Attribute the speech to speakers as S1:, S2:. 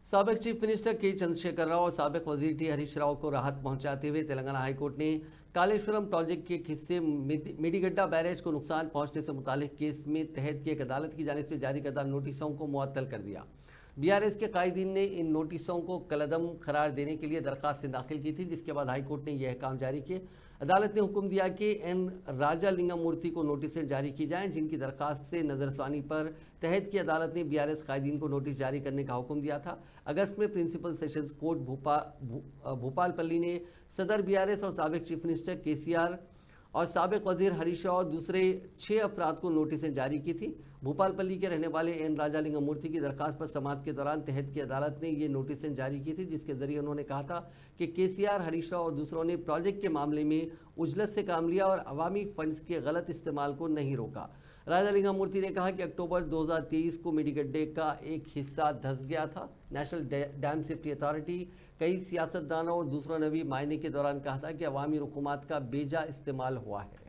S1: साबिक chief minister के चंद्रशेखर राव और साबिक वजीर टी हरीश राव को राहत पहुंचाते हुए तेलंगाना हाईकोर्ट ने कालेश्वरम प्रोजेक्ट के एक हिस्से मिडीगड्डा बैरेज को नुकसान पहुंचने से मुतालिक केस में तहत की एक अदालत की जानिब से जारी करदा नोटिसों को मुअत्तल कर दिया। बीआरएस के कायदीन ने इन नोटिसों को कलअदम करार देने के लिए दरखास्त दाखिल की थी, जिसके बाद हाईकोर्ट ने यह अहकाम जारी किए। अदालत ने हुक्म दिया कि एन राजालिंगमूर्ति को नोटिसें जारी की जाएं, जिनकी दरखास्त से नजरसानी पर तहत की अदालत ने बीआरएस कायदीन को नोटिस जारी करने का हुक्म दिया था। अगस्त में प्रिंसिपल सेशंस कोर्ट भोपालपल्ली ने सदर बीआरएस और साबिक चीफ मिनिस्टर केसीआर और साबिक वजीर हरीश राव और दूसरे 6 अफराद को नोटिसें जारी की थी। भोपालपल्ली के रहने वाले एन राजालिंगमूर्ति की दरखास्त पर समाअत के दौरान तहत की अदालत ने ये नोटिसें जारी की थी, जिसके जरिए उन्होंने कहा था कि केसीआर, हरीश राव और दूसरों ने प्रोजेक्ट के मामले में उजलत से काम लिया और अवामी फंड्स के गलत इस्तेमाल को नहीं रोका। राजालिंगमूर्ति ने कहा कि अक्टूबर 2023 को मिडीगड्डे का एक हिस्सा धंस गया था। नेशनल डैम सेफ्टी अथॉरिटी कई सियासतदानों और दूसरों ने भी मायने के दौरान कहा था कि अवामी रकूमात का बेजा इस्तेमाल हुआ है।